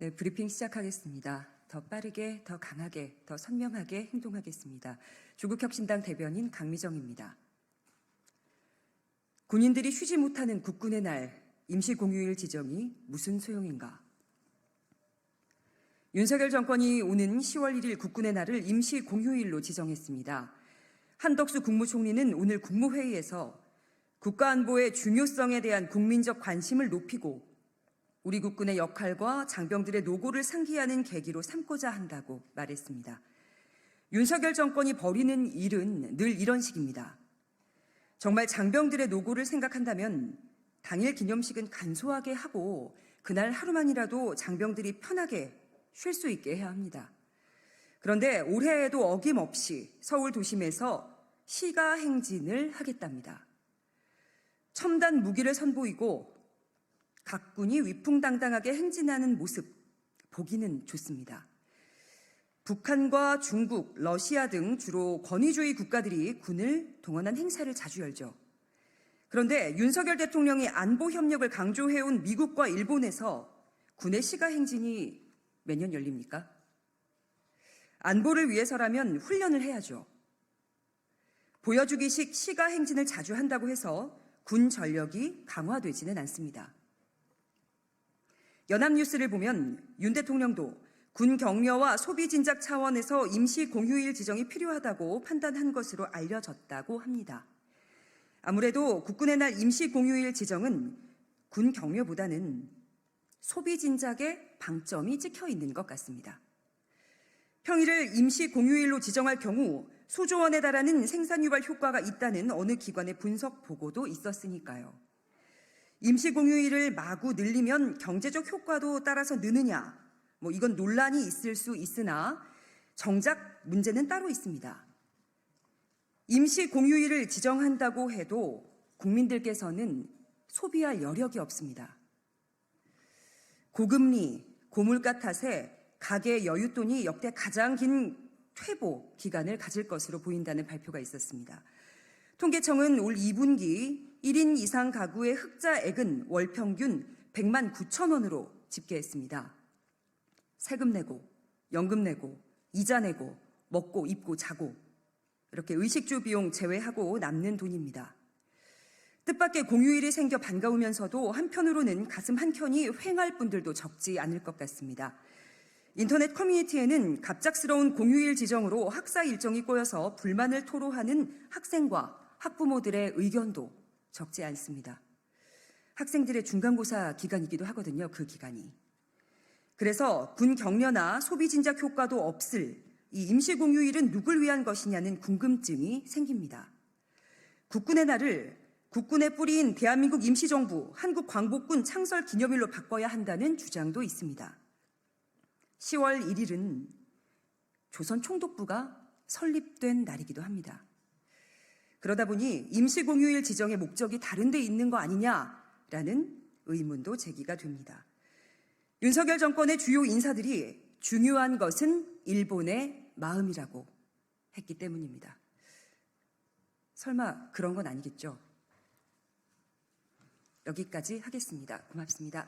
네, 브리핑 시작하겠습니다. 더 빠르게, 더 강하게, 더 선명하게 행동하겠습니다. 조국혁신당 대변인 강미정입니다. 군인들이 쉬지 못하는 국군의 날, 임시공휴일 지정이 무슨 소용인가? 윤석열 정권이 오는 10월 1일 국군의 날을 임시공휴일로 지정했습니다. 한덕수 국무총리는 오늘 국무회의에서 국가안보의 중요성에 대한 국민적 관심을 높이고 우리 국군의 역할과 장병들의 노고를 상기하는 계기로 삼고자 한다고 말했습니다. 윤석열 정권이 벌이는 일은 늘 이런 식입니다. 정말 장병들의 노고를 생각한다면 당일 기념식은 간소하게 하고 그날 하루만이라도 장병들이 편하게 쉴 수 있게 해야 합니다. 그런데 올해에도 어김없이 서울 도심에서 시가 행진을 하겠답니다. 첨단 무기를 선보이고 각 군이 위풍당당하게 행진하는 모습 보기는 좋습니다. 북한과 중국, 러시아 등 주로 권위주의 국가들이 군을 동원한 행사를 자주 열죠. 그런데 윤석열 대통령이 안보 협력을 강조해온 미국과 일본에서 군의 시가 행진이 매년 열립니까? 안보를 위해서라면 훈련을 해야죠. 보여주기식 시가 행진을 자주 한다고 해서 군 전력이 강화되지는 않습니다. 연합뉴스를 보면 윤 대통령도 군 격려와 소비 진작 차원에서 임시 공휴일 지정이 필요하다고 판단한 것으로 알려졌다고 합니다. 아무래도 국군의 날 임시 공휴일 지정은 군 격려보다는 소비 진작에 방점이 찍혀 있는 것 같습니다. 평일을 임시 공휴일로 지정할 경우 수조 원에 달하는 생산 유발 효과가 있다는 어느 기관의 분석 보고도 있었으니까요. 임시 공휴일을 마구 늘리면 경제적 효과도 따라서 느느냐? 이건 논란이 있을 수 있으나 정작 문제는 따로 있습니다. 임시 공휴일을 지정한다고 해도 국민들께서는 소비할 여력이 없습니다. 고금리, 고물가 탓에 가계 여윳돈이 역대 가장 긴 퇴보 기간을 가질 것으로 보인다는 발표가 있었습니다. 통계청은 올 2분기 1인 이상 가구의 흑자액은 월 평균 100만 9천 원으로 집계했습니다. 세금 내고, 연금 내고, 이자 내고, 먹고, 입고, 자고 이렇게 의식주 비용 제외하고 남는 돈입니다. 뜻밖의 공휴일이 생겨 반가우면서도 한편으로는 가슴 한켠이 휑할 분들도 적지 않을 것 같습니다. 인터넷 커뮤니티에는 갑작스러운 공휴일 지정으로 학사 일정이 꼬여서 불만을 토로하는 학생과 학부모들의 의견도 적지 않습니다. 학생들의 중간고사 기간이기도 하거든요, 그 기간이. 그래서 군 격려나 소비 진작 효과도 없을 이 임시 공휴일은 누굴 위한 것이냐는 궁금증이 생깁니다. 국군의 날을 국군의 뿌리인 대한민국 임시정부 한국광복군 창설 기념일로 바꿔야 한다는 주장도 있습니다. 10월 1일은 조선 총독부가 설립된 날이기도 합니다. 그러다 보니 임시공휴일 지정의 목적이 다른 데 있는 거 아니냐라는 의문도 제기가 됩니다. 윤석열 정권의 주요 인사들이 중요한 것은 일본의 마음이라고 했기 때문입니다. 설마 그런 건 아니겠죠? 여기까지 하겠습니다. 고맙습니다.